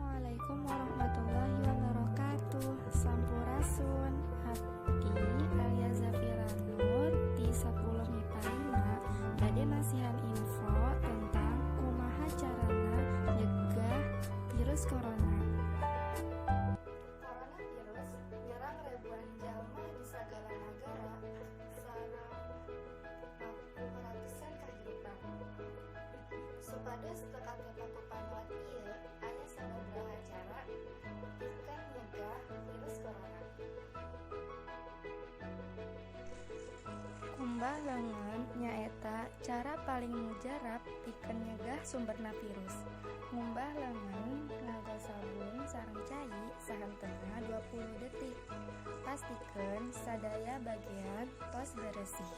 Assalamualaikum warahmatullahi wabarakatuh. Sampurasun Hati alias Zafira Nur di 10 MIPA 5 bade nasihan info tentang kumaha carana nyegah virus corona. Coronavirus nyerang ribuan jalma di sagala negara sareng ratusan kahirupan. Supados teka teka panyuat ieu aya sababaraha cara pikeun nyegah virus corona. Kumbah leungeun nyaeta cara paling mujarab pikeun nyegah sumberna virus. Ngumbah leungeun nganggo sabun sareng cai sahanteungna 20 detik. Pastikeun sadaya bagian tos beresih.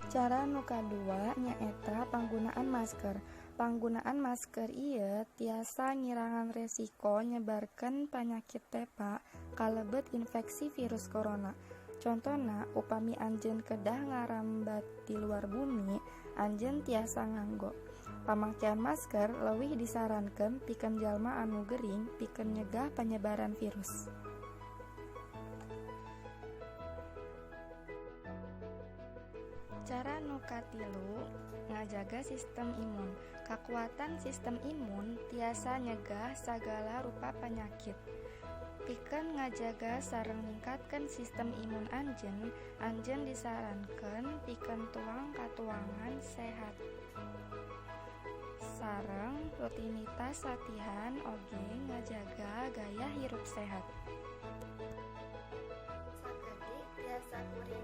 Cara nu kadua nyaeta panggunaan masker. Panggunaan masker ieu tiasa ngirangan resiko nyebarkeun panyakit tepa kalebet infeksi virus corona. Contona, upami anjeun kedah ngarambat di luar bumi, anjeun tiasa nganggo. Pamangkean masker leuwih disarankeun pikeun jalma anu gering pikeun nyegah panyebaran virus. Cara nu katilu ngajaga sistem imun. Kakuatan sistem imun tiasa nyegah sagala rupa penyakit. Pikeun ngajaga sareng ningkatkeun sistem imun anjeun disarankeun pikeun tuang katuangan sehat. Sareng rutinitas latihan oge ngajaga gaya hirup sehat. Sakedik tiasa kuring